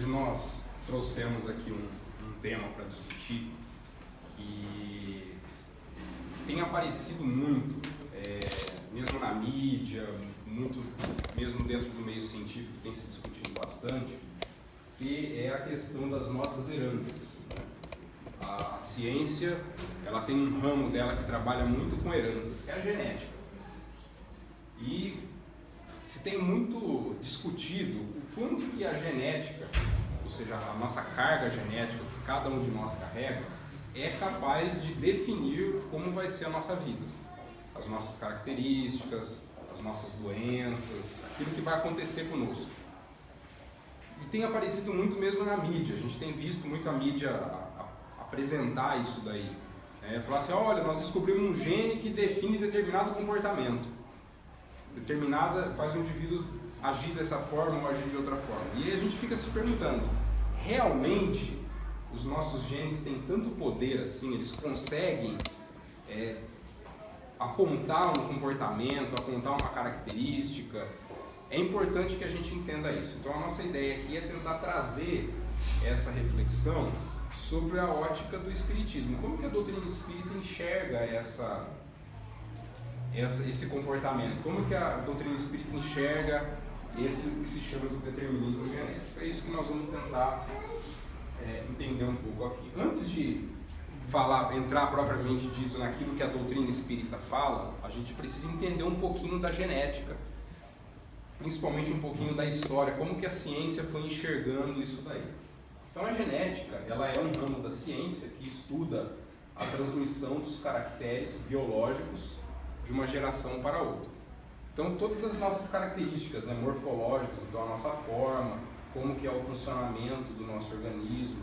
Hoje nós trouxemos aqui um tema para discutir que tem aparecido muito, mesmo na mídia, muito mesmo dentro do meio científico tem se discutido bastante, que é a questão das nossas heranças. A ciência, ela tem um ramo dela que trabalha muito com heranças, que é a genética. E se tem muito discutido o quanto que a genética, ou seja, a nossa carga genética que cada um de nós carrega, é capaz de definir como vai ser a nossa vida. As nossas características, as nossas doenças, aquilo que vai acontecer conosco. E tem aparecido muito mesmo na mídia, a gente tem visto muito a mídia apresentar isso daí. Falar assim, olha, nós descobrimos um gene que define determinado comportamento. Faz o indivíduo agir dessa forma ou agir de outra forma. E aí a gente fica se perguntando, realmente os nossos genes têm tanto poder assim, eles conseguem apontar um comportamento, apontar uma característica? É importante que a gente entenda isso. Então a nossa ideia aqui é tentar trazer essa reflexão sobre a ótica do espiritismo. Como que a doutrina espírita enxerga esse comportamento? Como que a doutrina espírita enxerga esse que se chama de determinismo genético? É isso que nós vamos tentar entender um pouco aqui. Antes de entrar propriamente dito naquilo que a doutrina espírita fala, a gente precisa entender um pouquinho da genética, principalmente um pouquinho da história, como que a ciência foi enxergando isso daí. Então a genética, ela é um ramo da ciência que estuda a transmissão dos caracteres biológicos de uma geração para outra. Então todas as nossas características, morfológicas, então a nossa forma, como que é o funcionamento do nosso organismo,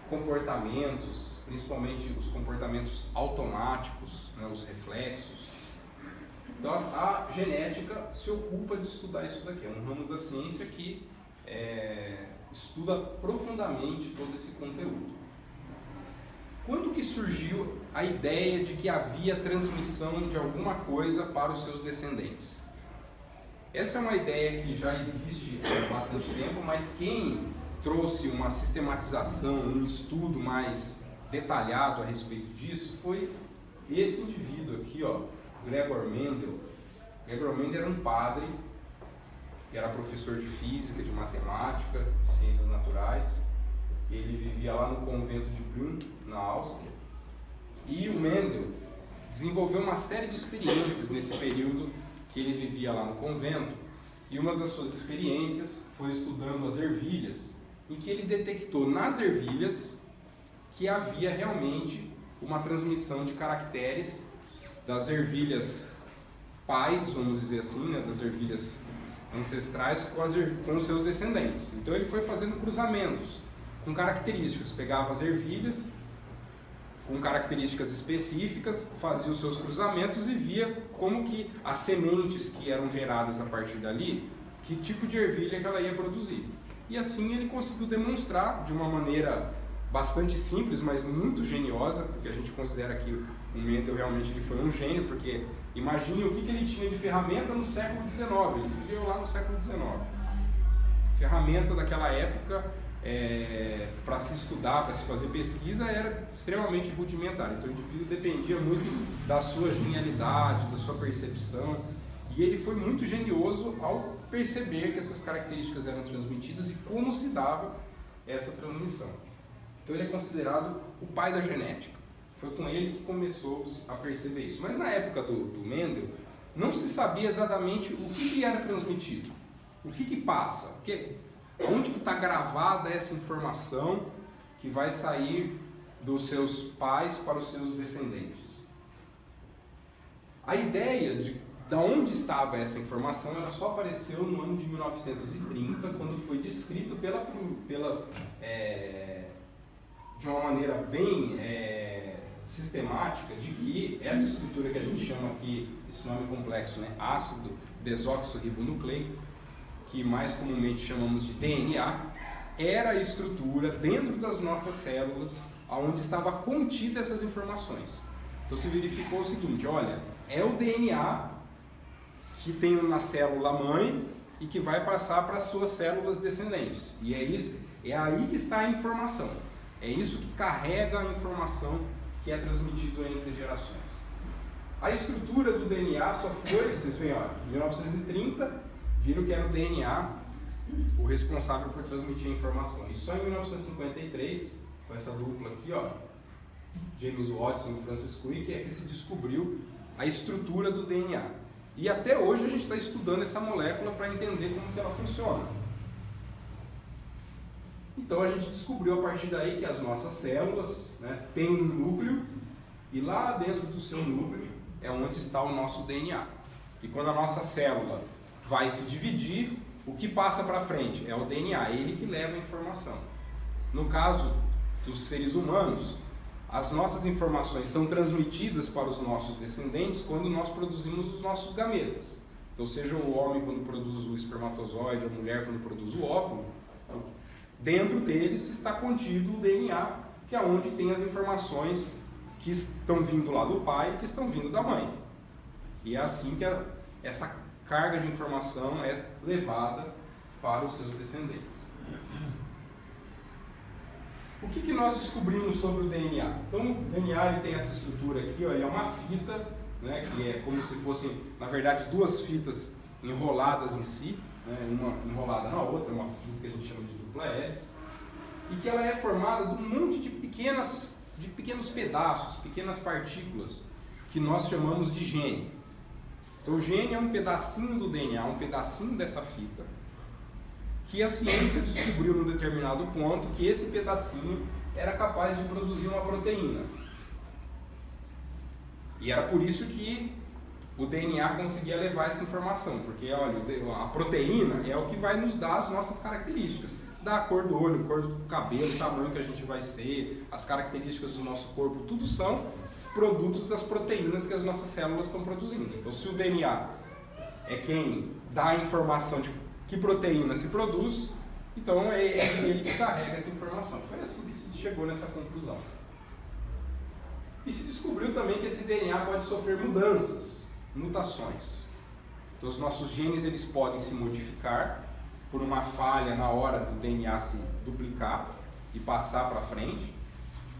comportamentos, principalmente os comportamentos automáticos, os reflexos. Então a genética se ocupa de estudar isso daqui, é um ramo da ciência que estuda profundamente todo esse conteúdo. Quando que surgiu a ideia de que havia transmissão de alguma coisa para os seus descendentes? Essa é uma ideia que já existe há bastante tempo, mas quem trouxe uma sistematização, um estudo mais detalhado a respeito disso foi esse indivíduo aqui, Gregor Mendel. Gregor Mendel era um padre, que era professor de física, de matemática, de ciências naturais. Ele vivia lá no convento de Brünn, na Áustria. E o Mendel desenvolveu uma série de experiências nesse período que ele vivia lá no convento. E uma das suas experiências foi estudando as ervilhas, em que ele detectou nas ervilhas que havia realmente uma transmissão de caracteres das ervilhas pais, vamos dizer assim, das ervilhas ancestrais com os seus descendentes. Então ele foi fazendo cruzamentos com características, pegava as ervilhas com características específicas, fazia os seus cruzamentos e via como que as sementes que eram geradas a partir dali, que tipo de ervilha que ela ia produzir. E assim ele conseguiu demonstrar de uma maneira bastante simples, mas muito geniosa, porque a gente considera que o Mendel realmente ele foi um gênio, porque imagine o que ele tinha de ferramenta no século XIX, ele viveu lá no século XIX. Ferramenta daquela época, para se estudar, para se fazer pesquisa, era extremamente rudimentar. Então o indivíduo dependia muito da sua genialidade, da sua percepção, e ele foi muito genioso ao perceber que essas características eram transmitidas e como se dava essa transmissão. Então ele é considerado o pai da genética. Foi com ele que começou a perceber isso. Mas na época do Mendel, não se sabia exatamente o que era transmitido, o que passa, onde que está gravada essa informação que vai sair dos seus pais para os seus descendentes. A ideia de onde estava essa informação, ela só apareceu no ano de 1930, quando foi descrito de uma maneira bem sistemática, de que essa estrutura que a gente chama aqui, esse nome complexo, ácido desoxirribonucleico, que mais comumente chamamos de DNA, era a estrutura dentro das nossas células onde estava contida essas informações. Então se verificou o seguinte, olha, é o DNA que tem na célula mãe e que vai passar para as suas células descendentes. E é isso, É aí que está a informação. É isso que carrega a informação que é transmitida entre gerações. A estrutura do DNA só foi, vocês veem, ó, em 1930, viram que era o DNA o responsável por transmitir a informação. E só em 1953, com essa dupla aqui, ó, James Watson e Francis Crick, é que se descobriu a estrutura do DNA. E até hoje a gente está estudando essa molécula para entender como que ela funciona. Então a gente descobriu a partir daí que as nossas células, né, têm um núcleo, e lá dentro do seu núcleo é onde está o nosso DNA. E quando a nossa célula vai se dividir, o que passa para frente é o DNA, é ele que leva a informação. No caso dos seres humanos, as nossas informações são transmitidas para os nossos descendentes quando nós produzimos os nossos gametas. Então, seja o homem quando produz o espermatozoide, a mulher quando produz o óvulo, dentro deles está contido o DNA, que é onde tem as informações que estão vindo lá do pai e que estão vindo da mãe. E é assim que essa carga de informação é levada para os seus descendentes. O que nós descobrimos sobre o DNA? Então, o DNA ele tem essa estrutura aqui, ó, ele é uma fita, né, que é como se fossem, na verdade, duas fitas enroladas em si, né, uma enrolada na outra, uma fita que a gente chama de dupla hélice, e que ela é formada de um monte de pequenos pedaços, pequenas partículas, que nós chamamos de gene. Então, o gene é um pedacinho do DNA, um pedacinho dessa fita, que a ciência descobriu num determinado ponto que esse pedacinho era capaz de produzir uma proteína. E era por isso que o DNA conseguia levar essa informação, porque olha, a proteína é o que vai nos dar as nossas características. Da cor do olho, cor do cabelo, o tamanho que a gente vai ser, as características do nosso corpo, tudo são produtos das proteínas que as nossas células estão produzindo. Então, se o DNA é quem dá a informação de que proteína se produz, então é ele que carrega essa informação. Foi assim que se chegou nessa conclusão. E se descobriu também que esse DNA pode sofrer mudanças, mutações. Então, os nossos genes eles podem se modificar por uma falha na hora do DNA se duplicar e passar para frente,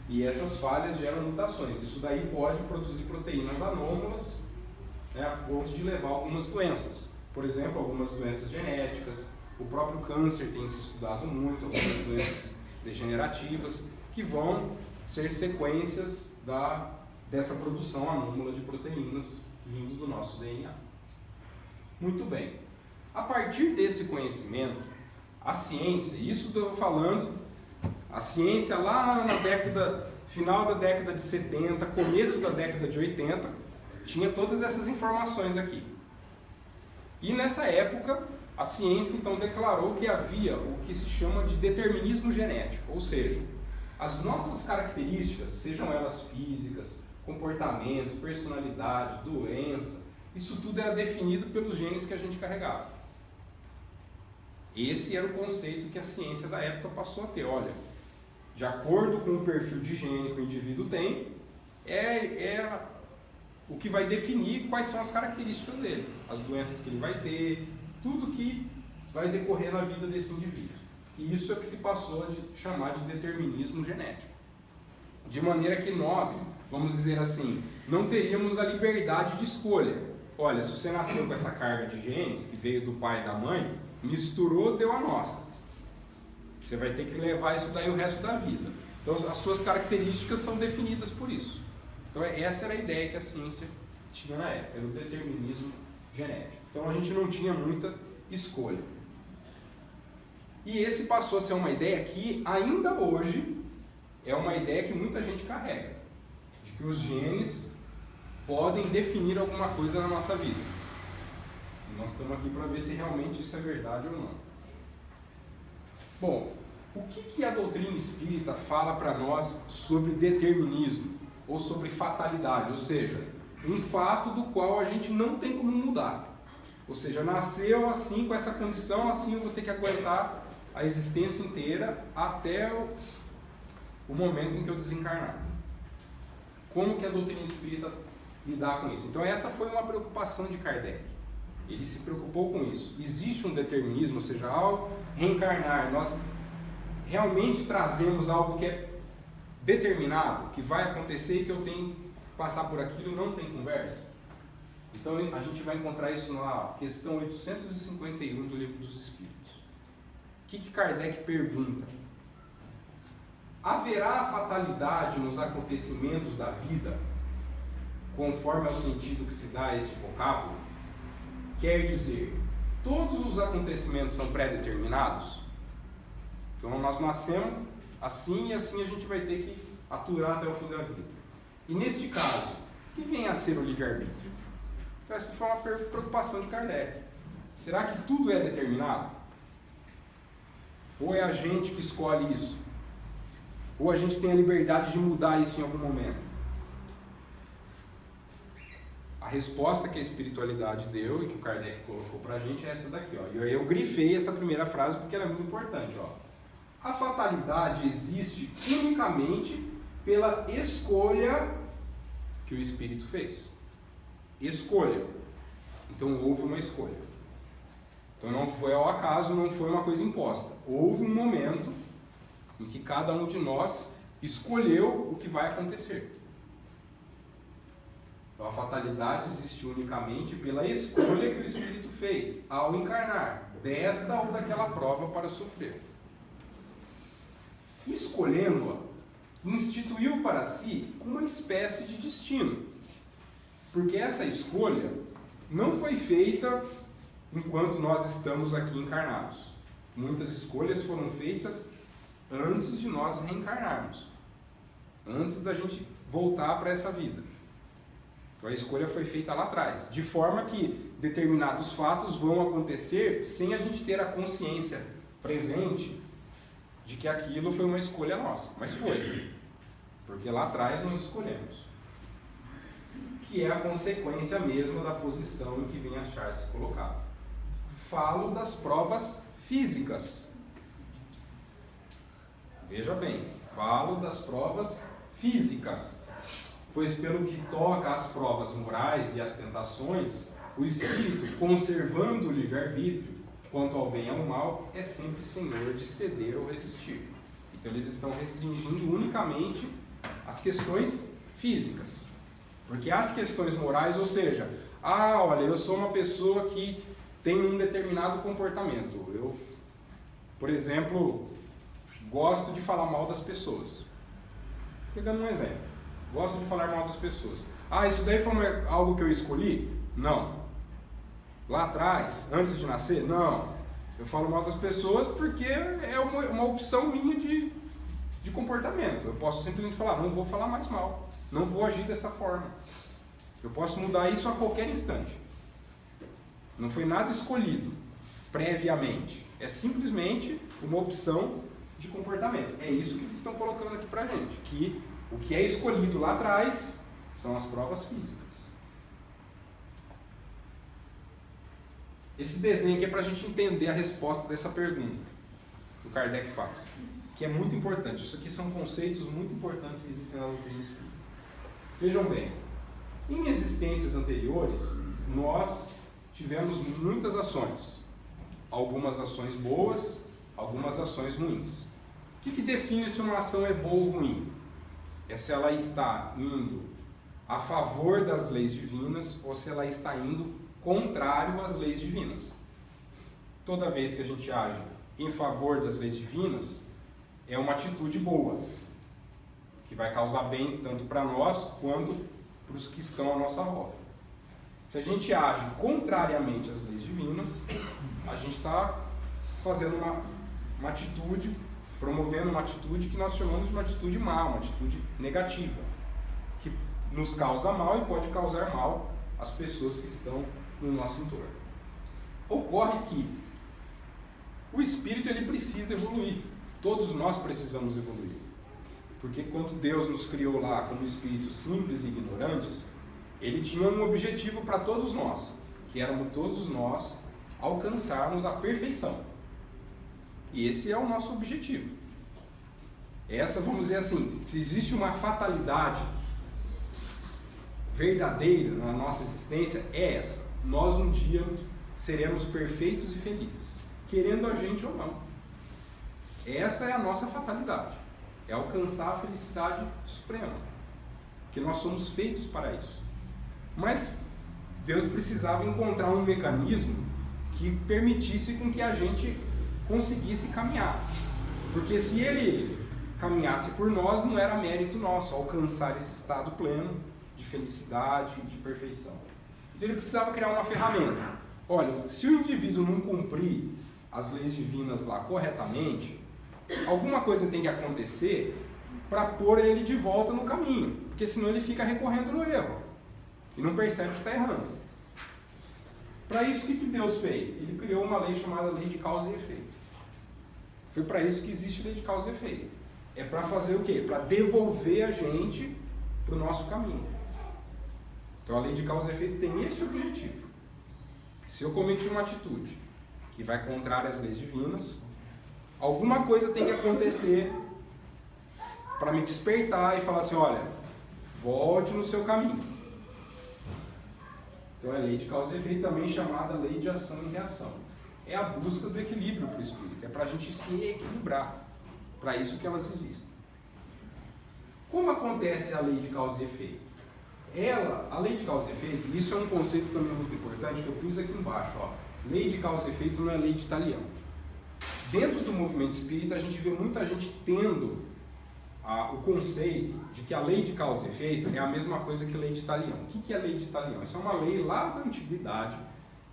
e essas falhas geram mutações. Isso daí pode produzir proteínas anômalas, né, a ponto de levar a algumas doenças. Por exemplo, algumas doenças genéticas, o próprio câncer tem se estudado muito, algumas doenças degenerativas, que vão ser sequências dessa produção anômala de proteínas vindo do nosso DNA. Muito bem. A partir desse conhecimento, a ciência, isso estou falando, a ciência lá na final da década de 70, começo da década de 80, tinha todas essas informações aqui. E nessa época, a ciência então declarou que havia o que se chama de determinismo genético, ou seja, as nossas características, sejam elas físicas, comportamentos, personalidade, doença, isso tudo era definido pelos genes que a gente carregava. Esse era o conceito que a ciência da época passou a ter. Olha, de acordo com o perfil de gene que o indivíduo tem, é o que vai definir quais são as características dele, as doenças que ele vai ter, tudo que vai decorrer na vida desse indivíduo. E isso é o que se passou a chamar de determinismo genético. De maneira que nós, vamos dizer assim, não teríamos a liberdade de escolha. Olha, se você nasceu com essa carga de genes, que veio do pai e da mãe, misturou, deu a nossa. Você vai ter que levar isso daí o resto da vida. Então, as suas características são definidas por isso. Então, essa era a ideia que a ciência tinha na época, era o determinismo genético. Então, a gente não tinha muita escolha. E esse passou a ser uma ideia que, ainda hoje, é uma ideia que muita gente carrega, de que os genes podem definir alguma coisa na nossa vida. E nós estamos aqui para ver se realmente isso é verdade ou não. Bom, o que a doutrina espírita fala para nós sobre determinismo ou sobre fatalidade? Ou seja, um fato do qual a gente não tem como mudar. Ou seja, nasceu assim, com essa condição, assim eu vou ter que aguentar a existência inteira até o momento em que eu desencarnar. Como que a doutrina espírita lidar com isso? Então essa foi uma preocupação de Kardec. Ele se preocupou com isso. Existe um determinismo, ou seja, ao reencarnar, nós realmente trazemos algo que é determinado, que vai acontecer e que eu tenho que passar por aquilo, não tem conversa? Então a gente vai encontrar isso na questão 851 do Livro dos Espíritos. O que Kardec pergunta? Haverá fatalidade nos acontecimentos da vida, conforme ao sentido que se dá a este vocábulo? Quer dizer, todos os acontecimentos são pré-determinados? Então nós nascemos assim e assim a gente vai ter que aturar até o fim da vida. E neste caso, o que vem a ser o livre-arbítrio? Então, essa foi uma preocupação de Kardec. Será que tudo é determinado? Ou é a gente que escolhe isso? Ou a gente tem a liberdade de mudar isso em algum momento? A resposta que a espiritualidade deu e que o Kardec colocou pra gente é essa daqui, ó. E eu grifei essa primeira frase porque ela é muito importante, ó. A fatalidade existe unicamente pela escolha que o espírito fez. Escolha. Então houve uma escolha. Então não foi ao acaso, não foi uma coisa imposta. Houve um momento em que cada um de nós escolheu o que vai acontecer. Então a fatalidade existe unicamente pela escolha que o espírito fez ao encarnar desta ou daquela prova para sofrer. Escolhendo-a, instituiu para si uma espécie de destino. Porque essa escolha não foi feita enquanto nós estamos aqui encarnados. Muitas escolhas foram feitas antes de nós reencarnarmos, antes da gente voltar para essa vida. Então a escolha foi feita lá atrás, de forma que determinados fatos vão acontecer sem a gente ter a consciência presente de que aquilo foi uma escolha nossa, mas foi, porque lá atrás nós escolhemos, que é a consequência mesmo da posição em que vem achar-se colocado. Falo das provas físicas. Veja bem, falo das provas físicas, pois pelo que toca às provas morais e às tentações, o espírito, conservando o livre-arbítrio quanto ao bem e ao mal, é sempre senhor de ceder ou resistir. Então eles estão restringindo unicamente as questões físicas. Porque as questões morais, ou seja, olha, eu sou uma pessoa que tem um determinado comportamento. Eu, por exemplo, gosto de falar mal das pessoas. Pegando um exemplo. Gosto de falar mal das pessoas. Isso daí foi algo que eu escolhi? Não. Lá atrás, antes de nascer? Não. Eu falo mal das pessoas porque é uma opção minha de comportamento. Eu posso simplesmente falar, não vou falar mais mal. Não vou agir dessa forma. Eu posso mudar isso a qualquer instante. Não foi nada escolhido previamente. É simplesmente uma opção de comportamento. É isso que eles estão colocando aqui pra gente. Que o que é escolhido lá atrás são as provas físicas. Esse desenho aqui é para a gente entender a resposta dessa pergunta que o Kardec faz, que é muito importante. Isso aqui são conceitos muito importantes que existem na doutrina espírita. Vejam bem, em existências anteriores, nós tivemos muitas ações. Algumas ações boas, algumas ações ruins. O que define se uma ação é boa ou ruim? É se ela está indo a favor das leis divinas ou se ela está indo contrário às leis divinas. Toda vez que a gente age em favor das leis divinas, é uma atitude boa, que vai causar bem tanto para nós quanto para os que estão à nossa volta. Se a gente age contrariamente às leis divinas, a gente está fazendo uma atitude, promovendo uma atitude que nós chamamos de uma atitude má, uma atitude negativa, que nos causa mal e pode causar mal às pessoas que estão no nosso entorno. Ocorre que o espírito ele precisa evoluir. Todos nós precisamos evoluir. Porque quando Deus nos criou lá como espíritos simples e ignorantes, ele tinha um objetivo para todos nós, que éramos todos nós alcançarmos a perfeição. E esse é o nosso objetivo. Essa, vamos dizer assim, se existe uma fatalidade verdadeira na nossa existência, é essa. Nós um dia seremos perfeitos e felizes, querendo a gente ou não. Essa é a nossa fatalidade. É alcançar a felicidade suprema. Que nós somos feitos para isso. Mas Deus precisava encontrar um mecanismo que permitisse com que a gente conseguisse caminhar. Porque se ele caminhasse por nós, não era mérito nosso alcançar esse estado pleno de felicidade e de perfeição. Então ele precisava criar uma ferramenta. Olha, se o indivíduo não cumprir as leis divinas lá corretamente, alguma coisa tem que acontecer para pôr ele de volta no caminho, porque senão ele fica recorrendo no erro e não percebe que está errando. Para isso, o que Deus fez? Ele criou uma lei chamada lei de causa e efeito. Foi para isso que existe lei de causa e efeito. É para fazer o quê? Para devolver a gente para o nosso caminho. Então a lei de causa e efeito tem esse objetivo. Se eu cometi uma atitude que vai contrária às leis divinas, alguma coisa tem que acontecer para me despertar e falar assim, olha, volte no seu caminho. Então é a lei de causa e efeito, também chamada lei de ação e reação. É a busca do equilíbrio para o espírito, é para a gente se equilibrar. Para isso que elas existem. Como acontece a lei de causa e efeito? A lei de causa e efeito, isso é um conceito também muito importante que eu pus aqui embaixo. Ó. Lei de causa e efeito não é lei de Talião. Dentro do movimento espírita, a gente vê muita gente tendo o conceito de que a lei de causa e efeito é a mesma coisa que a lei de Talião. O que é a lei de Talião? Isso é uma lei lá da antiguidade,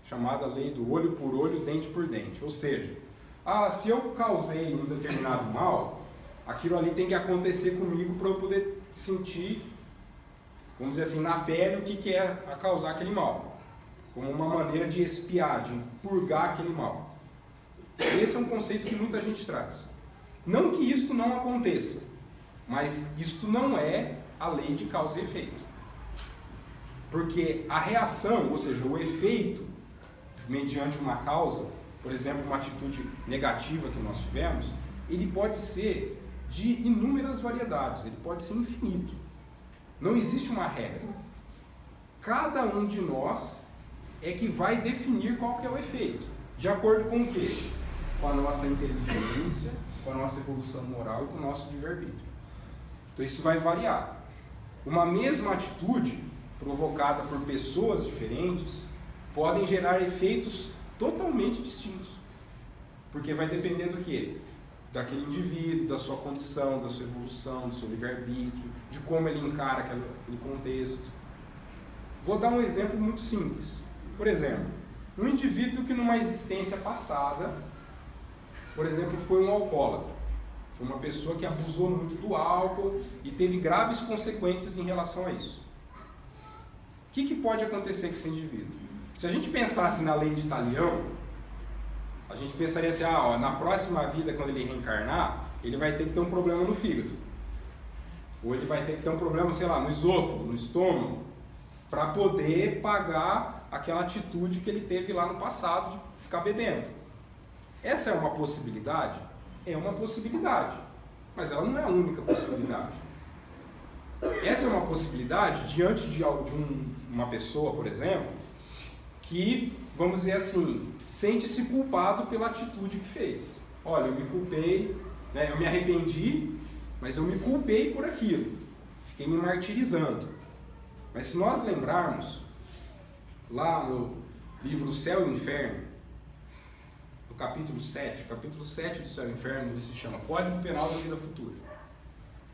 chamada lei do olho por olho, dente por dente. Ou seja, se eu causei um determinado mal, aquilo ali tem que acontecer comigo para eu poder sentir, vamos dizer assim, na pele o que é a causar aquele mal. Como uma maneira de expiar, de purgar aquele mal. Esse é um conceito que muita gente traz. Não que isso não aconteça, mas isto não é a lei de causa e efeito. Porque a reação, ou seja, o efeito, mediante uma causa, por exemplo, uma atitude negativa que nós tivemos, ele pode ser de inúmeras variedades, ele pode ser infinito. Não existe uma regra. Cada um de nós é que vai definir qual que é o efeito. De acordo com o quê? Com a nossa inteligência, com a nossa evolução moral e com o nosso livre-arbítrio. Então isso vai variar. Uma mesma atitude provocada por pessoas diferentes podem gerar efeitos totalmente distintos. Porque vai depender do quê? Daquele indivíduo, da sua condição, da sua evolução, do seu livre-arbítrio, de como ele encara aquele contexto. Vou dar um exemplo muito simples. Por exemplo, um indivíduo que numa existência passada, por exemplo, foi um alcoólatra. Foi uma pessoa que abusou muito do álcool e teve graves consequências em relação a isso. O que pode acontecer com esse indivíduo? Se a gente pensasse na lei de Talião, a gente pensaria assim, na próxima vida, quando ele reencarnar, ele vai ter que ter um problema no fígado. Ou ele vai ter que ter um problema, sei lá, no esôfago, no estômago, para poder pagar aquela atitude que ele teve lá no passado de ficar bebendo. Essa é uma possibilidade? É uma possibilidade, mas ela não é a única possibilidade. Essa é uma possibilidade diante de uma pessoa, por exemplo, que, vamos dizer assim, sente-se culpado pela atitude que fez. Olha, eu me culpei, né, eu me arrependi, mas eu me culpei por aquilo. Fiquei me martirizando. Mas se nós lembrarmos, lá no livro Céu e Inferno, no capítulo 7, o capítulo 7 do Céu e Inferno, ele se chama Código Penal da Vida Futura.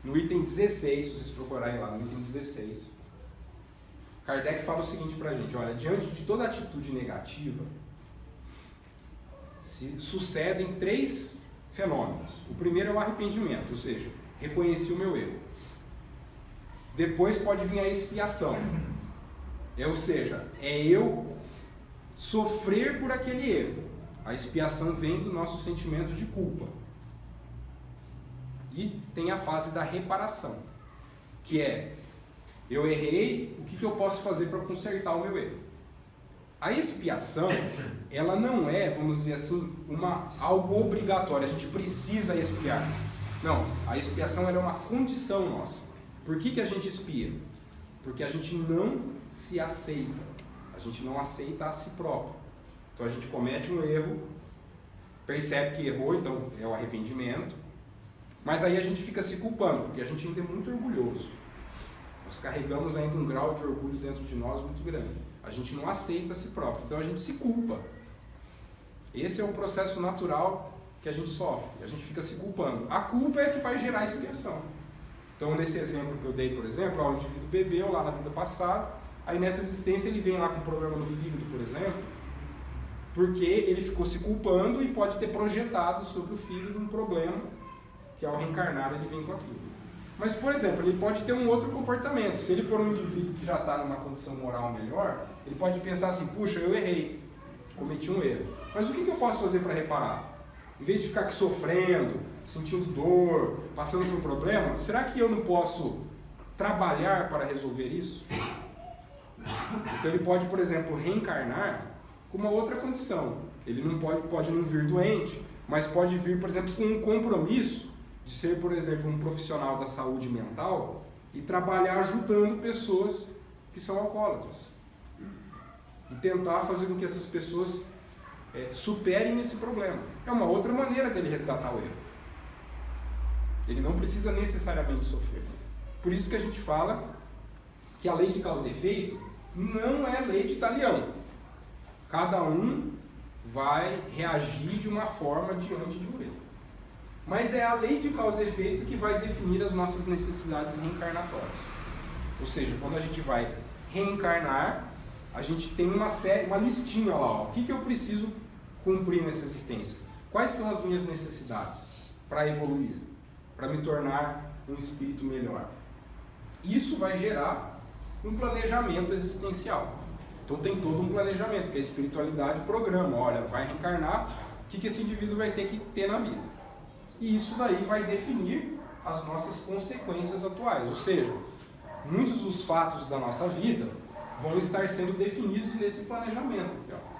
No item 16, se vocês procurarem lá, no item 16, Kardec fala o seguinte pra gente, olha, diante de toda atitude negativa, se sucedem 3 fenômenos. O primeiro é o arrependimento, ou seja, reconheci o meu erro. Depois pode vir a expiação, ou seja, é eu sofrer por aquele erro. A expiação vem do nosso sentimento de culpa. E tem a fase da reparação, que é, eu errei, o que eu posso fazer para consertar o meu erro? A expiação, ela não é, vamos dizer assim, algo obrigatório, a gente precisa expiar. Não, a expiação ela é uma condição nossa. Por que a gente expia? Porque a gente não se aceita, a gente não aceita a si próprio. Então a gente comete um erro, percebe que errou, então é o arrependimento, mas aí a gente fica se culpando, porque a gente ainda é muito orgulhoso. Nós carregamos ainda um grau de orgulho dentro de nós muito grande. A gente não aceita a si próprio, então a gente se culpa. Esse é um processo natural que a gente sofre, a gente fica se culpando. A culpa é que vai gerar expiação. Então, nesse exemplo que eu dei, por exemplo, o indivíduo bebeu lá na vida passada, aí nessa existência ele vem lá com um problema no fígado, por exemplo, porque ele ficou se culpando e pode ter projetado sobre o fígado um problema que ao reencarnar ele vem com aquilo. Mas, por exemplo, ele pode ter um outro comportamento. Se ele for um indivíduo que já está numa condição moral melhor, ele pode pensar assim, puxa, eu errei, cometi um erro. Mas o que eu posso fazer para reparar? Em vez de ficar aqui sofrendo, sentindo dor, passando por um problema, será que eu não posso trabalhar para resolver isso? Então ele pode, por exemplo, reencarnar com uma outra condição. Ele não pode não vir doente, mas pode vir, por exemplo, com um compromisso de ser, por exemplo, um profissional da saúde mental e trabalhar ajudando pessoas que são alcoólatras. E tentar fazer com que essas pessoas superem esse problema. É uma outra maneira dele resgatar o erro. Ele não precisa necessariamente sofrer. Por isso que a gente fala que a lei de causa e efeito não é lei de talião. Cada um vai reagir de uma forma diante de um erro. Mas é a lei de causa e efeito que vai definir as nossas necessidades reencarnatórias. Ou seja, quando a gente vai reencarnar, a gente tem uma listinha lá. Ó. O que eu preciso cumprir nessa existência? Quais são as minhas necessidades para evoluir, para me tornar um espírito melhor? Isso vai gerar um planejamento existencial. Então tem todo um planejamento, que a espiritualidade programa. Olha, vai reencarnar, o que esse indivíduo vai ter que ter na vida? E isso daí vai definir as nossas consequências atuais. Ou seja, muitos dos fatos da nossa vida vão estar sendo definidos nesse planejamento aqui, ó.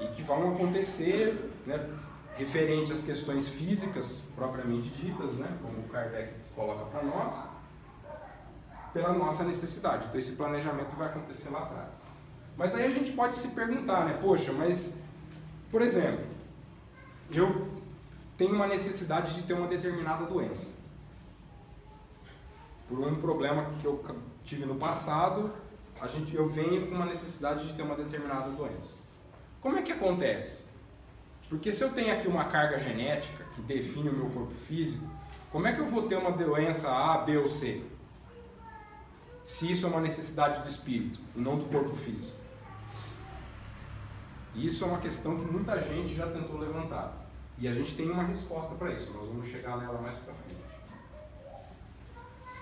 E que vão acontecer, né, referente às questões físicas propriamente ditas, né, como o Kardec coloca para nós, pela nossa necessidade. Então esse planejamento vai acontecer lá atrás. Mas aí a gente pode se perguntar, né, poxa, mas, por exemplo, eu tenho uma necessidade de ter uma determinada doença. Por um problema que eu tive no passado, eu venho com uma necessidade de ter uma determinada doença. Como é que acontece? Porque se eu tenho aqui uma carga genética que define o meu corpo físico, como é que eu vou ter uma doença A, B ou C? Se isso é uma necessidade do espírito e não do corpo físico. Isso é uma questão que muita gente já tentou levantar. E a gente tem uma resposta para isso. Nós vamos chegar nela mais para frente.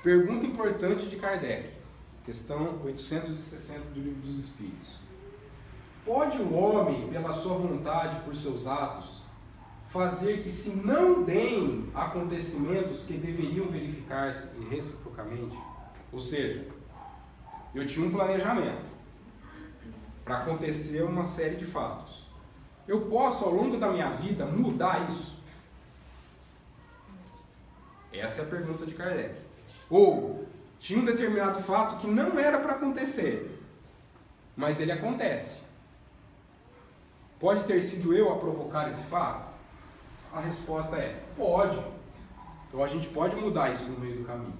Pergunta importante de Kardec. Questão 860 do Livro dos Espíritos. Pode o homem, pela sua vontade, por seus atos, fazer que se não deem acontecimentos que deveriam verificar-se reciprocamente? Ou seja, eu tinha um planejamento para acontecer uma série de fatos. Eu posso, ao longo da minha vida, mudar isso? Essa é a pergunta de Kardec. Ou, tinha um determinado fato que não era para acontecer, mas ele acontece. Pode ter sido eu a provocar esse fato? A resposta é, pode. Então a gente pode mudar isso no meio do caminho.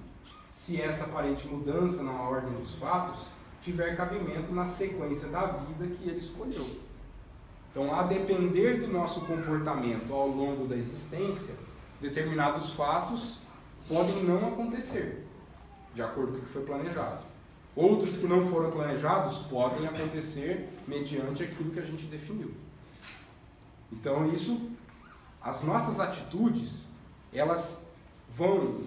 Se essa aparente mudança na ordem dos fatos tiver cabimento na sequência da vida que ele escolheu. Então, a depender do nosso comportamento ao longo da existência, determinados fatos podem não acontecer, de acordo com o que foi planejado. Outros que não foram planejados podem acontecer mediante aquilo que a gente definiu. Então, as nossas atitudes, elas vão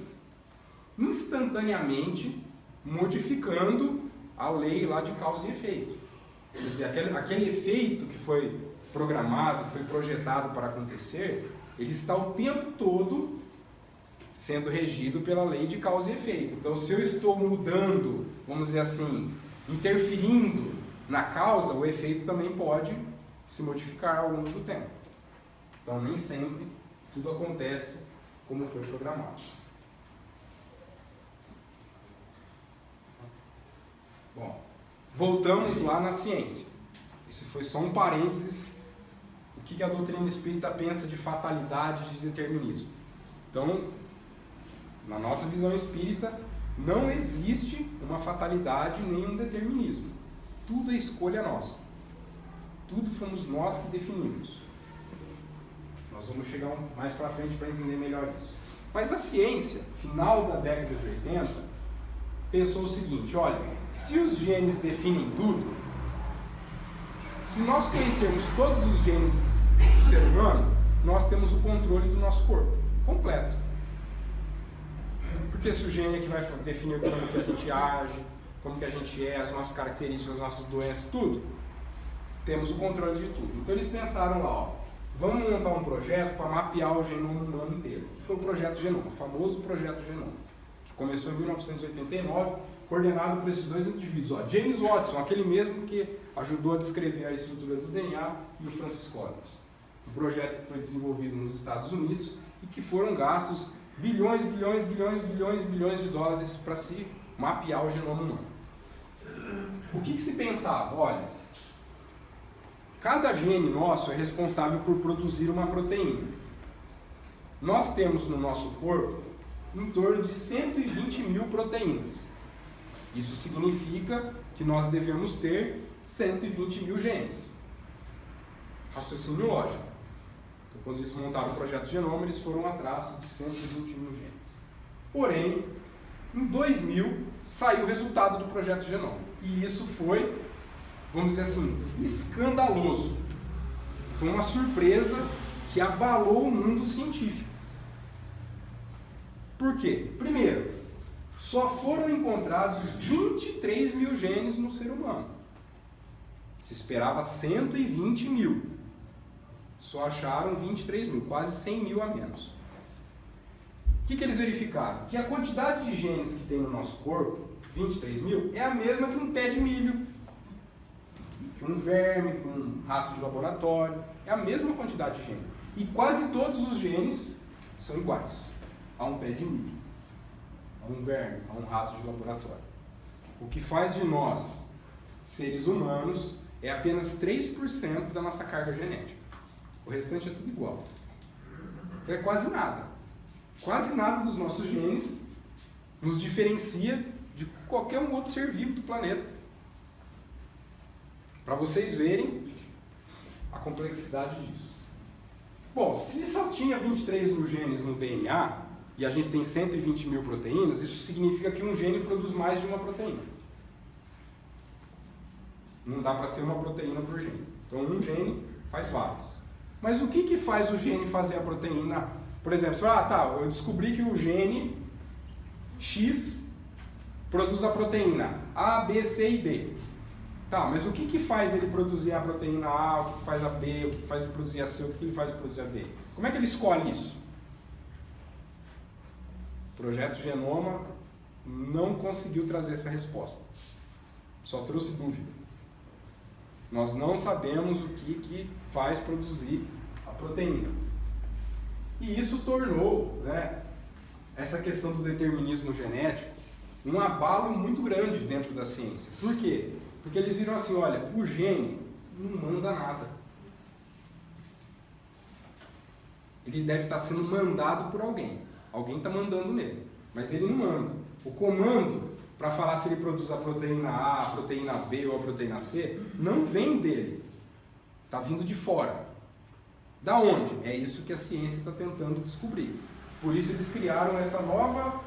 instantaneamente modificando a lei lá de causa e efeito. Quer dizer, aquele efeito que foi programado, que foi projetado para acontecer, ele está o tempo todo sendo regido pela lei de causa e efeito. Então, se eu estou mudando, vamos dizer assim, interferindo na causa, o efeito também pode se modificar ao longo do tempo. Então, nem sempre tudo acontece como foi programado. Bom, voltamos lá na ciência. Esse foi só um parênteses. O que a doutrina espírita pensa de fatalidade e de determinismo. Então, na nossa visão espírita, não existe uma fatalidade nem um determinismo. Tudo é escolha nossa. Tudo fomos nós que definimos. Nós vamos chegar mais para frente para entender melhor isso. Mas a ciência, final da década de 80, pensou o seguinte: olha, se os genes definem tudo, se nós conhecermos todos os genes do ser humano, nós temos o controle do nosso corpo completo. Porque se o gene é que vai definir como que a gente age, como que a gente é, as nossas características, as nossas doenças, tudo, temos o controle de tudo. Então eles pensaram lá, ó, vamos montar um projeto para mapear o genoma humano inteiro. Que foi o Projeto Genoma, o famoso Projeto Genoma, que começou em 1989, coordenado por esses dois indivíduos, ó, James Watson, aquele mesmo que ajudou a descrever a estrutura do DNA, e o Francis Collins. Um projeto que foi desenvolvido nos Estados Unidos e que foram gastos bilhões de dólares para se mapear o genoma humano. O que se pensava? Olha, cada gene nosso é responsável por produzir uma proteína. Nós temos no nosso corpo em torno de 120 mil proteínas. Isso significa que nós devemos ter 120 mil genes. Raciocínio lógico. Então, quando eles montaram o Projeto Genoma, eles foram atrás de 120 mil genes. Porém, em 2000, saiu o resultado do Projeto Genoma. E isso foi, vamos dizer assim, escandaloso. Foi uma surpresa que abalou o mundo científico. Por quê? Primeiro, só foram encontrados 23 mil genes no ser humano. Se esperava 120 mil. Só acharam 23 mil, quase 100 mil a menos. O que eles verificaram? Que a quantidade de genes que tem no nosso corpo, 23 mil, é a mesma que um pé de milho, que um verme, que um rato de laboratório. É a mesma quantidade de genes. E quase todos os genes são iguais a um pé de milho, a um verme, a um rato de laboratório. O que faz de nós, seres humanos, é apenas 3% da nossa carga genética. O restante é tudo igual. Então é quase nada. Quase nada dos nossos genes nos diferencia de qualquer um outro ser vivo do planeta. Para vocês verem a complexidade disso. Bom, se só tinha 23 mil genes no DNA e a gente tem 120 mil proteínas, isso significa que um gene produz mais de uma proteína. Não dá para ser uma proteína por gene. Então um gene faz várias. Mas o que faz o gene fazer a proteína? Por exemplo, você fala, eu descobri que o gene X produz a proteína A, B, C e D. Tá, mas o que faz ele produzir a proteína A, o que faz a B, o que faz ele produzir a C, o que ele faz ele produzir a D? Como é que ele escolhe isso? O Projeto Genoma não conseguiu trazer essa resposta. Só trouxe dúvida. Nós não sabemos o que faz produzir a proteína. E isso tornou, essa questão do determinismo genético um abalo muito grande dentro da ciência. Por quê? Porque eles viram assim, olha, o gene não manda nada. Ele deve estar sendo mandado por alguém. Alguém está mandando nele, mas ele não manda. O comando para falar se ele produz a proteína A, a proteína B ou a proteína C, não vem dele. Está vindo de fora. Da onde? É isso que a ciência está tentando descobrir. Por isso eles criaram essa nova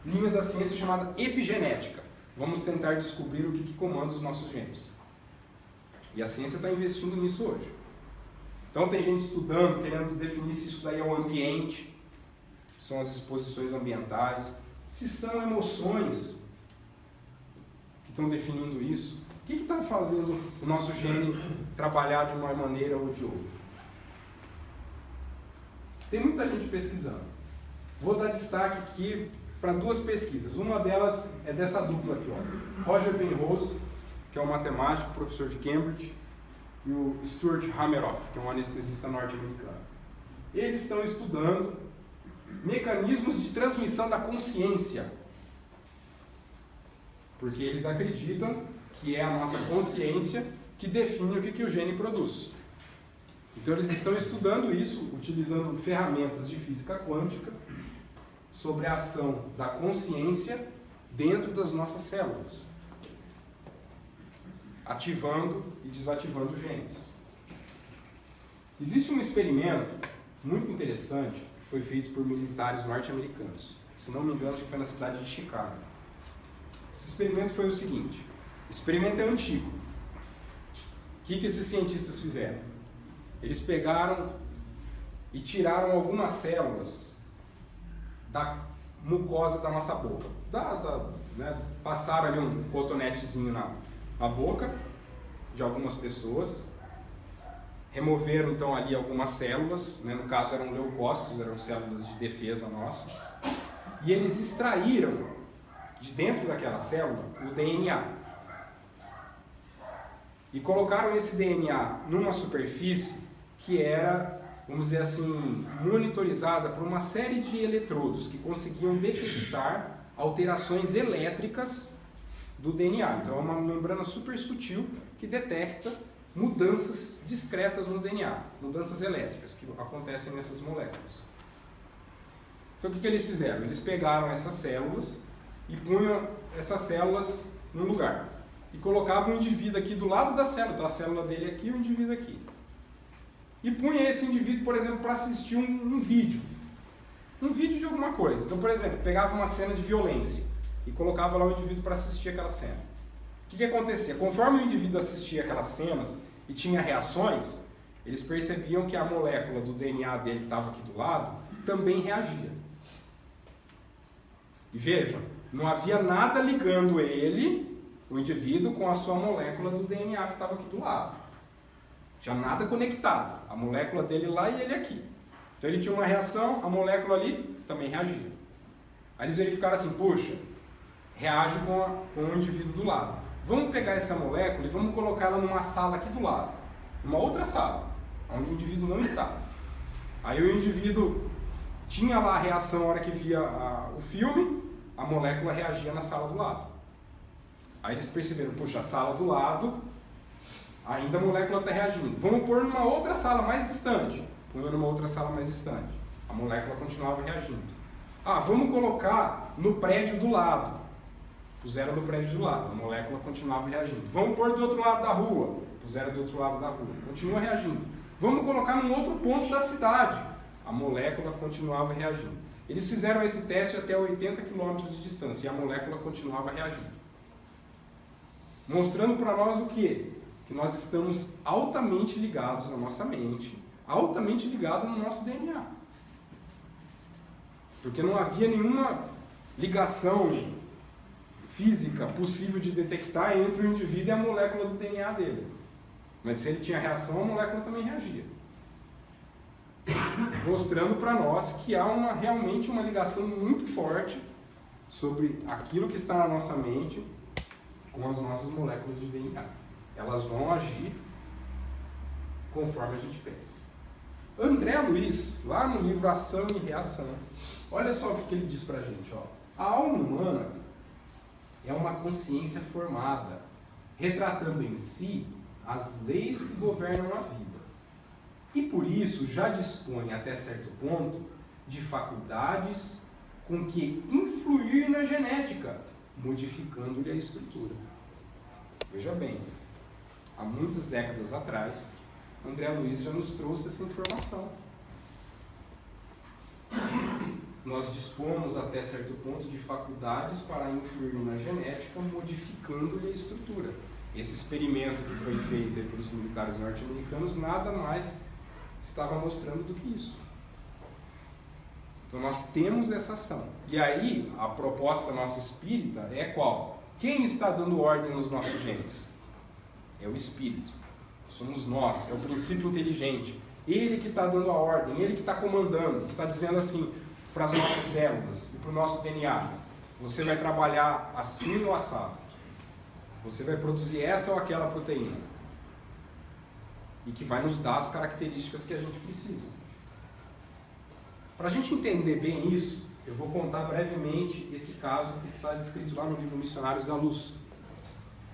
linha da ciência chamada epigenética. Vamos tentar descobrir o que comanda os nossos genes. E a ciência está investindo nisso hoje. Então tem gente estudando, querendo definir se isso daí é o ambiente, são as exposições ambientais, se são emoções que estão definindo isso. O que está fazendo o nosso gene trabalhar de uma maneira ou de outra? Tem muita gente pesquisando. Vou dar destaque aqui para duas pesquisas. Uma delas é dessa dupla aqui, ó. Roger Penrose, que é um matemático, professor de Cambridge, e o Stuart Hameroff, que é um anestesista norte-americano. Eles estão estudando mecanismos de transmissão da consciência, porque eles acreditam que é a nossa consciência que define o que o gene produz. Então eles estão estudando isso, utilizando ferramentas de física quântica sobre a ação da consciência dentro das nossas células, ativando e desativando genes. Existe um experimento muito interessante que foi feito por militares norte-americanos. Se não me engano, acho que foi na cidade de Chicago. Esse experimento foi o seguinte: o experimento é antigo. O que esses cientistas fizeram? Eles pegaram e tiraram algumas células da mucosa da nossa boca. Né, passaram ali um cotonetezinho na boca de algumas pessoas, removeram então ali algumas células, né, no caso eram leucócitos, eram células de defesa nossa, e eles extraíram de dentro daquela célula o DNA. E colocaram esse DNA numa superfície que era, vamos dizer assim, monitorizada por uma série de eletrodos que conseguiam detectar alterações elétricas do DNA. Então é uma membrana super sutil que detecta mudanças discretas no DNA, mudanças elétricas que acontecem nessas moléculas. Então o que eles fizeram? Eles pegaram essas células e punham essas células num lugar. E colocavam o indivíduo aqui do lado da célula, então a célula dele aqui e o indivíduo aqui. E punha esse indivíduo, por exemplo, para assistir um vídeo. Um vídeo de alguma coisa. Então, por exemplo, pegava uma cena de violência e colocava lá o indivíduo para assistir aquela cena. O que acontecia? Conforme o indivíduo assistia aquelas cenas e tinha reações, eles percebiam que a molécula do DNA dele que estava aqui do lado também reagia. E vejam, não havia nada ligando ele, o indivíduo, com a sua molécula do DNA que estava aqui do lado. Não tinha nada conectado. A molécula dele lá e ele aqui. Então ele tinha uma reação, a molécula ali também reagia. Aí eles verificaram assim, puxa, reage com o indivíduo do lado. Vamos pegar essa molécula e vamos colocá-la numa sala aqui do lado. Numa outra sala, onde o indivíduo não está. Aí o indivíduo tinha lá a reação na hora que via o filme, a molécula reagia na sala do lado. Aí eles perceberam, puxa, a sala do lado, ainda a molécula está reagindo. Vamos pôr numa outra sala mais distante. Põe numa outra sala mais distante. A molécula continuava reagindo. Ah, vamos colocar no prédio do lado. Puseram no prédio do lado, a molécula continuava reagindo. Vamos pôr do outro lado da rua. Puseram do outro lado da rua, continua reagindo. Vamos colocar num outro ponto da cidade. A molécula continuava reagindo. Eles fizeram esse teste até 80 km de distância e a molécula continuava reagindo. Mostrando para nós o quê? Que nós estamos altamente ligados na nossa mente, altamente ligados no nosso DNA. Porque não havia nenhuma ligação física possível de detectar entre o indivíduo e a molécula do DNA dele. Mas se ele tinha reação, a molécula também reagia. Mostrando para nós que há realmente uma ligação muito forte sobre aquilo que está na nossa mente com as nossas moléculas de DNA. Elas vão agir conforme a gente pensa. André Luiz, lá no livro Ação e Reação, olha só o que ele diz para a gente. Ó. A alma humana é uma consciência formada, retratando em si as leis que governam a vida. E por isso já dispõe, até certo ponto, de faculdades com que influir na genética, modificando-lhe a estrutura. Veja bem, há muitas décadas atrás, André Luiz já nos trouxe essa informação. Nós dispomos até certo ponto de faculdades para influir na genética, modificando-lhe a estrutura. Esse experimento que foi feito pelos militares norte-americanos nada mais estava mostrando do que isso. Então nós temos essa ação. E aí, a proposta nossa espírita é qual? Quem está dando ordem nos nossos genes? É o espírito. Somos nós, é o princípio inteligente. Ele que está dando a ordem, ele que está comandando, que está dizendo assim para as nossas células e para o nosso DNA. Você vai trabalhar assim ou assado. Você vai produzir essa ou aquela proteína. E que vai nos dar as características que a gente precisa. Para a gente entender bem isso, eu vou contar brevemente esse caso que está descrito lá no livro Missionários da Luz,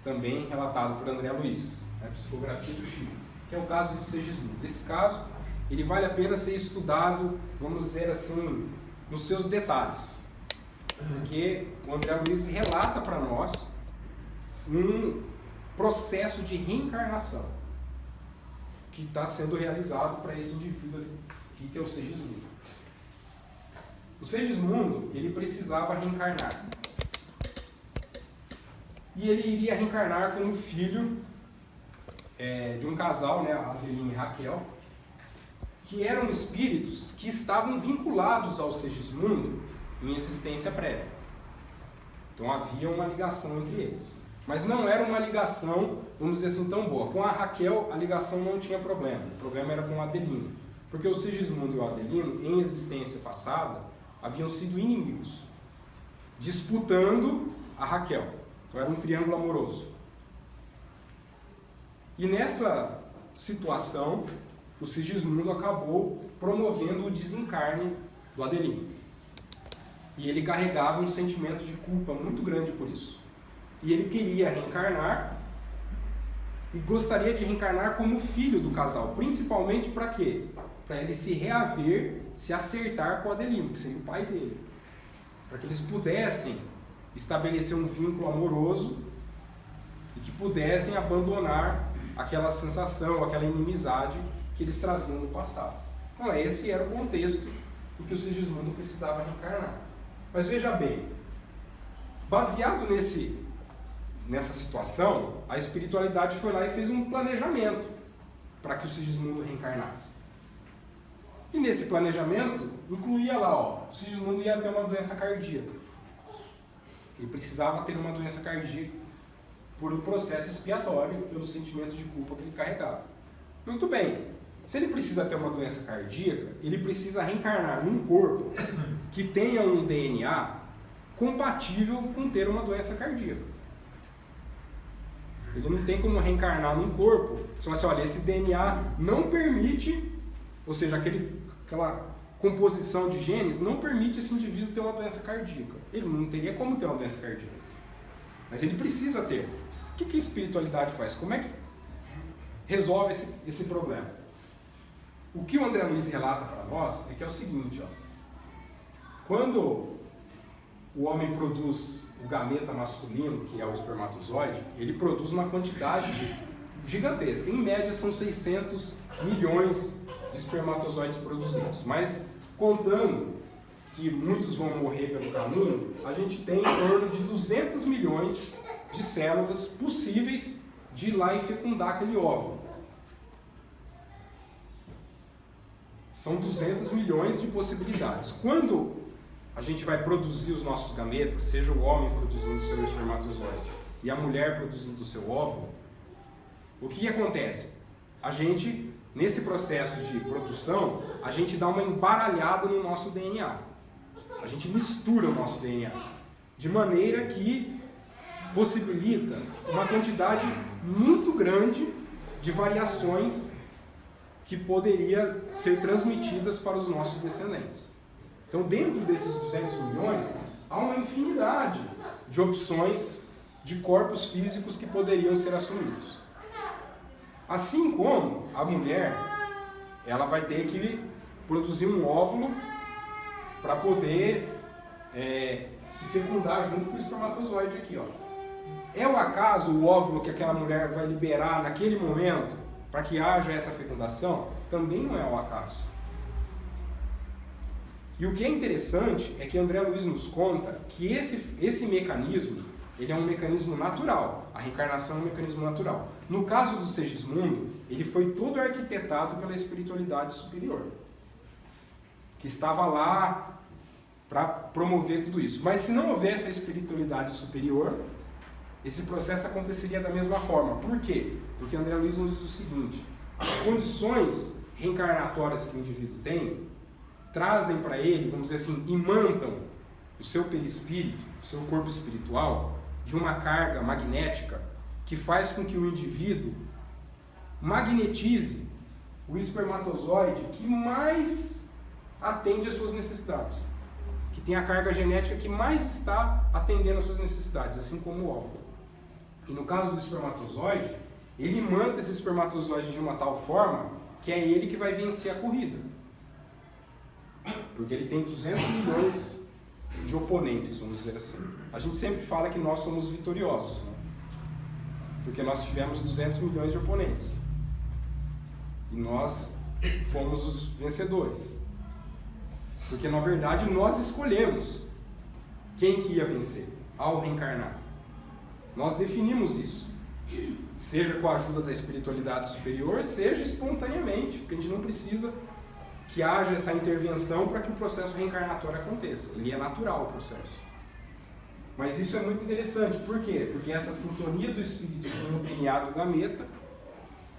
também relatado por André Luiz, a psicografia do Chico. que é o caso do Segismundo. Esse caso, ele vale a pena ser estudado, vamos dizer assim, nos seus detalhes. Porque o André Luiz relata para nós um processo de reencarnação que está sendo realizado para esse indivíduo aqui, que é o Segismundo. O Segismundo, ele precisava reencarnar. E ele iria reencarnar como filho de um casal, né, Adelina e Raquel, que eram espíritos que estavam vinculados ao Segismundo em existência prévia. Então havia uma ligação entre eles. Mas não era uma ligação, vamos dizer assim, tão boa. Com a Raquel, a ligação não tinha problema. O problema era com a Adelina. Porque o Segismundo e o Adelino, em existência passada, haviam sido inimigos, disputando a Raquel. Então era um triângulo amoroso. E nessa situação, o Segismundo acabou promovendo o desencarne do Adelino. E ele carregava um sentimento de culpa muito grande por isso. E ele queria reencarnar e gostaria de reencarnar como filho do casal. Principalmente para quê? Para ele se reaver, se acertar com o Adelino, que seria o pai dele. Para que eles pudessem estabelecer um vínculo amoroso e que pudessem abandonar aquela sensação, aquela inimizade que eles traziam no passado. Então esse era o contexto em que o Segismundo precisava reencarnar. Mas veja bem, baseado nessa situação, a espiritualidade foi lá e fez um planejamento para que o Segismundo reencarnasse. E nesse planejamento, incluía lá, o Segismundo ia ter uma doença cardíaca. Ele precisava ter uma doença cardíaca por um processo expiatório, pelo sentimento de culpa que ele carregava. Muito bem, se ele precisa ter uma doença cardíaca, ele precisa reencarnar num corpo que tenha um DNA compatível com ter uma doença cardíaca. Ele não tem como reencarnar num corpo, se você olha, esse DNA não permite, ou seja, aquela composição de genes não permite esse indivíduo ter uma doença cardíaca. Ele não teria como ter uma doença cardíaca. Mas ele precisa ter. O que a espiritualidade faz? Como é que resolve esse problema? O que o André Luiz relata para nós é que é o seguinte, quando o homem produz o gameta masculino, que é o espermatozoide, ele produz uma quantidade gigantesca. Em média são 600 milhões de espermatozoides produzidos. Mas contando que muitos vão morrer pelo caminho, a gente tem em torno de 200 milhões de células possíveis de ir lá e fecundar aquele óvulo. São 200 milhões de possibilidades. Quando a gente vai produzir os nossos gametas, seja o homem produzindo o seu espermatozoide e a mulher produzindo o seu óvulo, o que acontece? A gente, nesse processo de produção, a gente dá uma embaralhada no nosso DNA. A gente mistura o nosso DNA, de maneira que possibilita uma quantidade muito grande de variações que poderia ser transmitidas para os nossos descendentes. Então, dentro desses 200 milhões, há uma infinidade de opções de corpos físicos que poderiam ser assumidos. Assim como a mulher, ela vai ter que produzir um óvulo para poder se fecundar junto com o espermatozoide aqui, É o acaso o óvulo que aquela mulher vai liberar naquele momento para que haja essa fecundação? Também não é o acaso. E o que é interessante é que André Luiz nos conta que esse mecanismo, ele é um mecanismo natural. A reencarnação é um mecanismo natural. No caso do Segismundo, ele foi todo arquitetado pela espiritualidade superior, que estava lá para promover tudo isso. Mas se não houvesse a espiritualidade superior, esse processo aconteceria da mesma forma. Por quê? Porque André Luiz nos diz o seguinte: as condições reencarnatórias que o indivíduo tem trazem para ele, vamos dizer assim, imantam o seu perispírito, o seu corpo espiritual, de uma carga magnética que faz com que o indivíduo magnetize o espermatozoide que mais atende às suas necessidades, que tem a carga genética que mais está atendendo às suas necessidades, assim como o óvulo. E no caso do espermatozoide, ele manda esse espermatozoide de uma tal forma que é ele que vai vencer a corrida. Porque ele tem 200 milhões de oponentes, vamos dizer assim. A gente sempre fala que nós somos vitoriosos, né? Porque nós tivemos 200 milhões de oponentes. E nós fomos os vencedores. Porque, na verdade, nós escolhemos quem que ia vencer ao reencarnar. Nós definimos isso. Seja com a ajuda da espiritualidade superior, seja espontaneamente, porque a gente não precisa que haja essa intervenção para que o processo reencarnatório aconteça. Ele é natural, o processo. Mas isso é muito interessante. Por quê? Porque essa sintonia do espírito com o DNA do gameta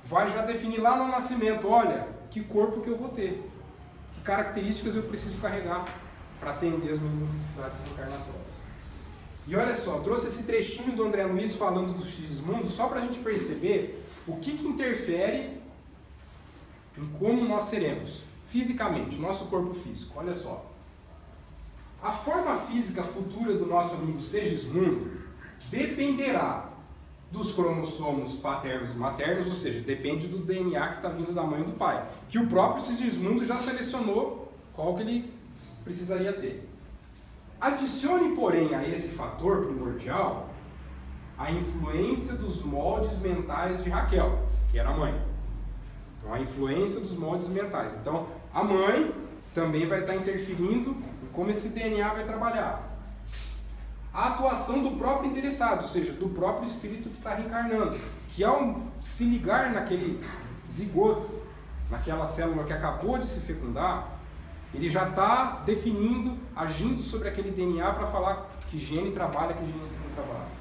vai já definir lá no nascimento, olha, que corpo que eu vou ter, que características eu preciso carregar para atender as minhas necessidades reencarnatórias. E olha só, trouxe esse trechinho do André Luiz falando do X-Mundo só para a gente perceber o que interfere em como nós seremos fisicamente, nosso corpo físico. Olha só. A forma física futura do nosso amigo Segismundo dependerá dos cromossomos paternos e maternos, ou seja, depende do DNA que está vindo da mãe e do pai, que o próprio Segismundo já selecionou qual que ele precisaria ter. Adicione, porém, a esse fator primordial a influência dos moldes mentais de Raquel, que era a mãe. Então, a influência dos moldes mentais. Então, a mãe também vai estar interferindo em como esse DNA vai trabalhar. A atuação do próprio interessado, ou seja, do próprio espírito que está reencarnando, que ao se ligar naquele zigoto, naquela célula que acabou de se fecundar, ele já está definindo, agindo sobre aquele DNA para falar que gene trabalha, que gene não trabalha.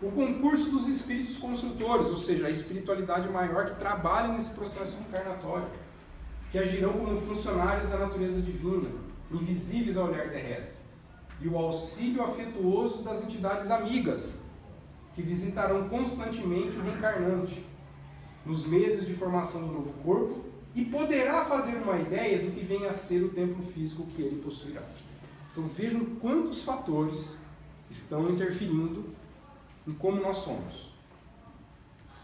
O concurso dos espíritos construtores, ou seja, a espiritualidade maior que trabalha nesse processo reencarnatório, que agirão como funcionários da natureza divina, invisíveis ao olhar terrestre. E o auxílio afetuoso das entidades amigas, que visitarão constantemente o reencarnante, nos meses de formação do novo corpo, e poderá fazer uma ideia do que venha a ser o templo físico que ele possuirá. Então vejam quantos fatores estão interferindo em como nós somos,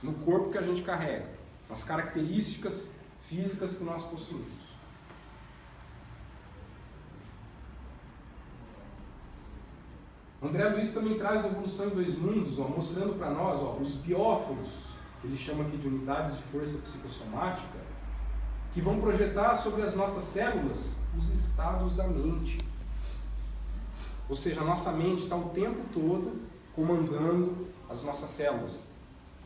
no corpo que a gente carrega, nas características físicas que nós possuímos. André Luiz também traz na Evolução em Dois Mundos, mostrando para nós os bióforos, que ele chama aqui de unidades de força psicossomática, que vão projetar sobre as nossas células os estados da mente. Ou seja, a nossa mente está o tempo todo comandando as nossas células.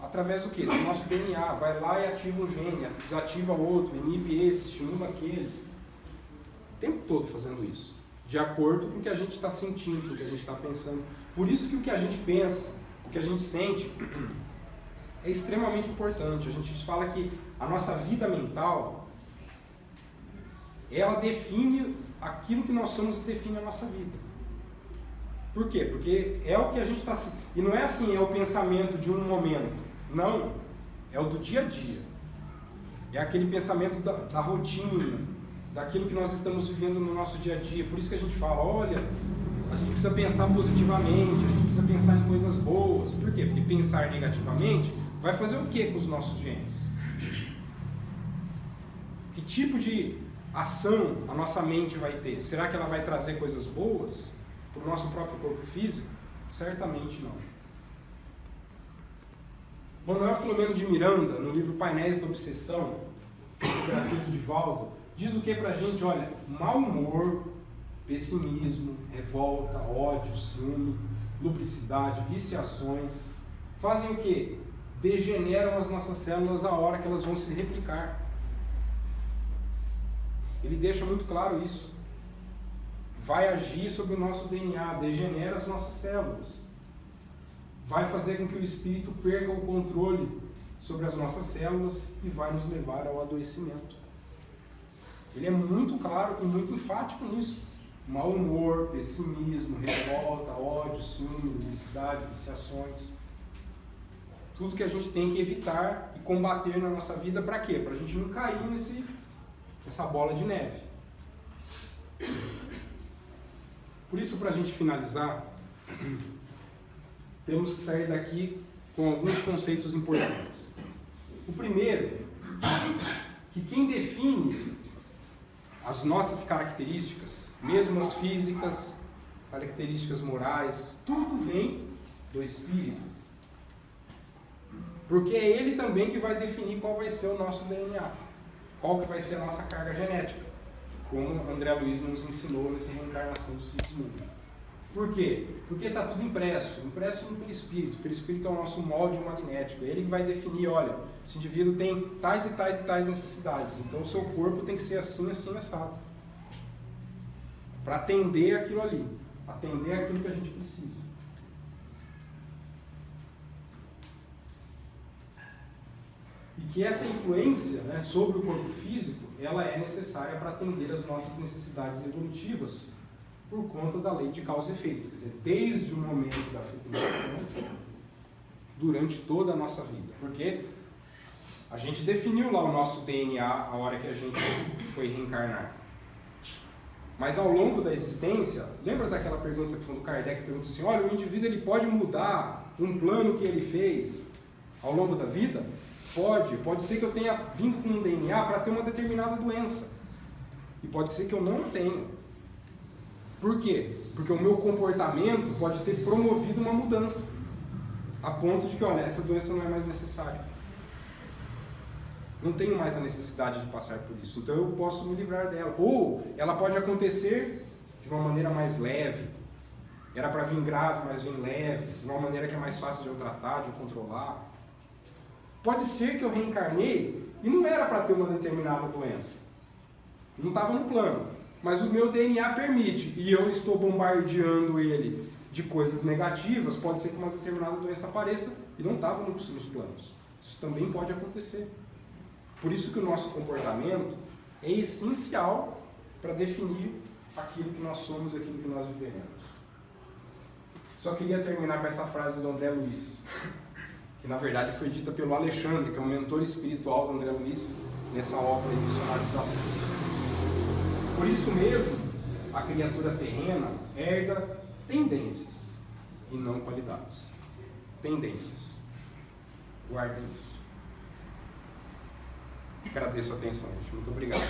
Através do quê? Do nosso DNA. Vai lá e ativa um gene, desativa outro, inibe esse, estimula aquele. O tempo todo fazendo isso. De acordo com o que a gente está sentindo, com o que a gente está pensando. Por isso que o que a gente pensa, o que a gente sente, é extremamente importante. A gente fala que a nossa vida mental, ela define aquilo que nós somos e define a nossa vida. Por quê? Porque é o que a gente está... E não é assim, é o pensamento de um momento. Não. É o do dia a dia. É aquele pensamento da rotina, daquilo que nós estamos vivendo no nosso dia a dia. Por isso que a gente fala, olha, a gente precisa pensar positivamente, a gente precisa pensar em coisas boas. Por quê? Porque pensar negativamente vai fazer o quê com os nossos genes? Que tipo de ação a nossa mente vai ter? Será que ela vai trazer coisas boas para o nosso próprio corpo físico? Certamente não. Manuel Filomeno de Miranda, no livro Painéis da Obsessão, biografia do Divaldo, diz o que para a gente? Olha, mau humor, pessimismo, revolta, ódio, ciúme, lubricidade, viciações, fazem o quê? Degeneram as nossas células a hora que elas vão se replicar. Ele deixa muito claro isso. Vai agir sobre o nosso DNA, degenera as nossas células. Vai fazer com que o espírito perca o controle sobre as nossas células e vai nos levar ao adoecimento. Ele é muito claro e muito enfático nisso. Mau humor, pessimismo, revolta, ódio, ciúme, lubricidade, viciações. Tudo que a gente tem que evitar e combater na nossa vida, para quê? Para a gente não cair nessa bola de neve. Por isso, para a gente finalizar, temos que sair daqui com alguns conceitos importantes. O primeiro, que quem define as nossas características, mesmo as físicas, características morais, tudo vem do Espírito. Porque é ele também que vai definir qual vai ser o nosso DNA, qual que vai ser a nossa carga genética, como André Luiz nos ensinou nessa reencarnação do Sigismundo. Por quê? Porque está tudo impresso no perispírito. O perispírito é o nosso molde magnético. É ele que vai definir, olha, esse indivíduo tem tais e tais e tais necessidades. Então o seu corpo tem que ser assim, assim, assado. Para atender aquilo ali. Atender aquilo que a gente precisa. E que essa influência, né, sobre o corpo físico, ela é necessária para atender as nossas necessidades evolutivas, por conta da lei de causa e efeito, quer dizer, desde o momento da fecundação, durante toda a nossa vida. Porque a gente definiu lá o nosso DNA a hora que a gente foi reencarnar. Mas ao longo da existência, lembra daquela pergunta quando Kardec pergunta assim, olha, o indivíduo ele pode mudar um plano que ele fez ao longo da vida? Pode ser que eu tenha vindo com um DNA para ter uma determinada doença. E pode ser que eu não tenha. Por quê? Porque o meu comportamento pode ter promovido uma mudança, a ponto de que, olha, essa doença não é mais necessária. Não tenho mais a necessidade de passar por isso, então eu posso me livrar dela. Ou ela pode acontecer de uma maneira mais leve. Era para vir grave, mas vem leve, de uma maneira que é mais fácil de eu tratar, de eu controlar. Pode ser que eu reencarnei e não era para ter uma determinada doença. Não estava no plano. Mas o meu DNA permite, e eu estou bombardeando ele de coisas negativas, pode ser que uma determinada doença apareça e não estava nos planos. Isso também pode acontecer. Por isso que o nosso comportamento é essencial para definir aquilo que nós somos, aquilo que nós vivemos. Só queria terminar com essa frase do André Luiz, que na verdade foi dita pelo Alexandre, que é o mentor espiritual do André Luiz, nessa obra aí, Dicionário da Luz. Por isso mesmo, a criatura terrena herda tendências e não qualidades. Tendências. Guardem isso. Agradeço a atenção, gente. Muito obrigado.